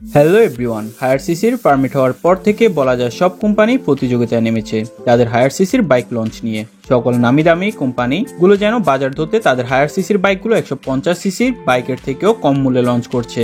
Hello everyone, higher সিসির permit হওয়ার পর থেকে বলা যায় সব কোম্পানি প্রতিযোগিতায় নেমেছে তাদের হায়ার সিসির বাইক লঞ্চ নিয়ে। সকল নামি দামি কোম্পানিগুলো যেন বাজার ধরতে তাদের হায়ার সিসির বাইকগুলো 150 সিসির বাইকের থেকেও কম মূল্যে লঞ্চ করছে।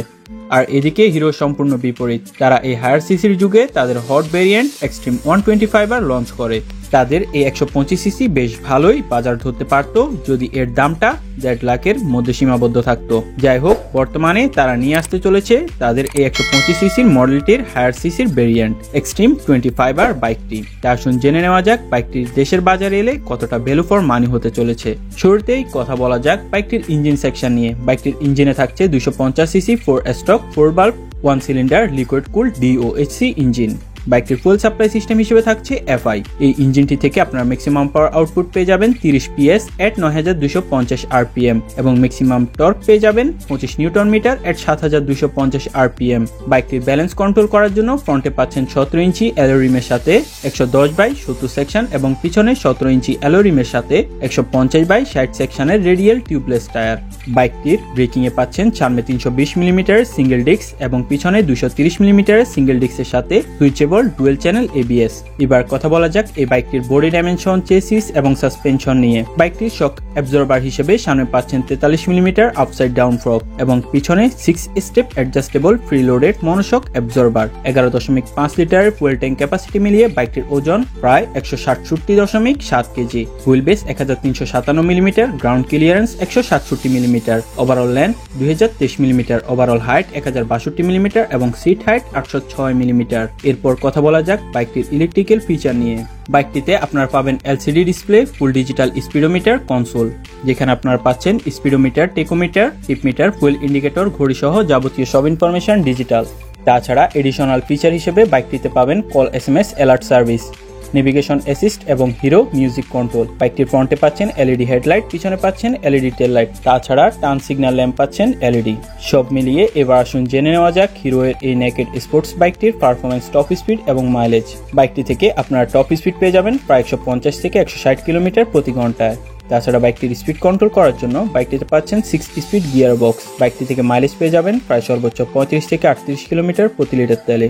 আর এদিকে হিরো সম্পূর্ণ বিপরীত, তারা এই হায়ার সিসির যুগে তাদের হট ভেরিয়েন্ট এক্সট্রিম 125 লঞ্চ করে। তাদের এই 125 সিসি বেশ ভালোই বাজার ধরতে পারত যদি এর দামটা 1.5 লাখের মধ্যে সীমাবদ্ধ থাকতো। যাই হোক, বর্তমানে তারা নিয়ে আসতে চলেছে তাদের এই 125 সিসির মডেলটির হায়ার সিসির ভেরিয়েন্ট এক্সট্রিম 25 বাইকটি। তা আসুন জেনে নেওয়া যাক বাইকটির দেশের বাজারে এলে কতটা ভ্যালু ফর মানি হতে চলেছে। শুরুতেই কথা বলা যাক বাইকটির ইঞ্জিন সেকশন নিয়ে। বাইকটির ইঞ্জিনে থাকছে 250 CC 4 stroke 4 bulb 1 cylinder liquid cooled DOHC engine. বাইকটির ফুয়েল সাপ্লাই সিস্টেম হিসেবে থাকছে FI। এই ইঞ্জিনটি থেকে আপনার ম্যাক্সিমাম পাওয়ার আউটপুট পেয়ে যাবেন 30 PS এট 9250 RPM এবং ম্যাক্সিমাম টর্ক পেয়ে যাবেন 25 নিউটন মিটার এট 7250 RPM। বাইকটির ব্যালেন্স কন্ট্রোল করার জন্য ফ্রন্টে পাচ্ছেন 17 ইঞ্চি অ্যালয় রিমের সাথে 110/70 সেকশন এবং পিছনে 17 ইঞ্চি অ্যালয় রিমের সাথে 150/60 সেকশনের রেডিয়াল টিউবলেস টায়ার। বাইকটির ব্রেকিং এ পাচ্ছেন সামনে 320 মিলিমিটার সিঙ্গেল ডিস্ক এবং পিছনে 230 মিলিমিটার সিঙ্গেল ডিস্কের সাথে সুইচেবল ডুয়েল চ্যানেল ABS। এবার কথা বলা যাক এই বাইকটির বডি ডাইমেনশন, চেসিস এবং সাসপেনশন নিয়ে। বাইকটির শক অ্যাবজর্বার হিসেবে সামনে পাচ্ছেন 43 মিলিমিটার আপসাইড ডাউন ফ্রক এবং পিছনে 6 step adjustable preloaded monoshock absorber. 11.5 লিটারের ফুয়েল ট্যাঙ্ক ক্যাপাসিটি মিলিয়ে বাইকটির ওজন প্রায় 167.7 KG. Wheel base 1357 millimetre, ground clearance 167 millimetre, overall length 2023 millimetre, overall height 1062 millimetre এবং সিট হাইট 806 মিলিমিটার। এরপর কথা বলা যাক বাইকটির ইলেকট্রিক্যাল ফিচার নিয়ে। বাইকটিতে আপনারা পাবেন LCD display, full digital speedometer console, যেখানে আপনারা পাচ্ছেন স্পিডোমিটার, টেকোমিটার, টিপ মিটার, ফুয়েল ইন্ডিকেটর, ঘড়ি সহ যাবতীয় সব ইনফরমেশন ডিজিটাল। তাছাড়া এডিশনাল ফিচার হিসেবে বাইকটিতে পাবেন call SMS alert service, navigation assist এবং হিরো মিউজিক কন্ট্রোল। বাইকটির ফ্রন্টে পাচ্ছেন LED হেডলাইট, পিছনে পাচ্ছেন LED টেল লাইট, তাছাড়া টার্ন সিগন্যাল ল্যাম্প পাচ্ছেন LED। সব মিলিয়ে এবার আসুন জেনে নেওয়া যাক হিরোয়ের এই নেকেড স্পোর্টস বাইকটির পারফরমেন্স, টপ স্পিড এবং মাইলেজ। বাইকটি থেকে আপনারা টপ স্পিড পেয়ে যাবেন প্রায় 150 থেকে 160 কিলোমিটার প্রতি ঘন্টায়। তাছাড়া বাইকটির স্পিড কন্ট্রোল করার জন্য বাইকটিতে পাচ্ছেন 6 স্পিড গিয়ার বক্স। বাইকটি থেকে মাইলেজ পেয়ে যাবেন প্রায় সর্বোচ্চ 35 থেকে 38 কিলোমিটার প্রতি লিটার তেলে।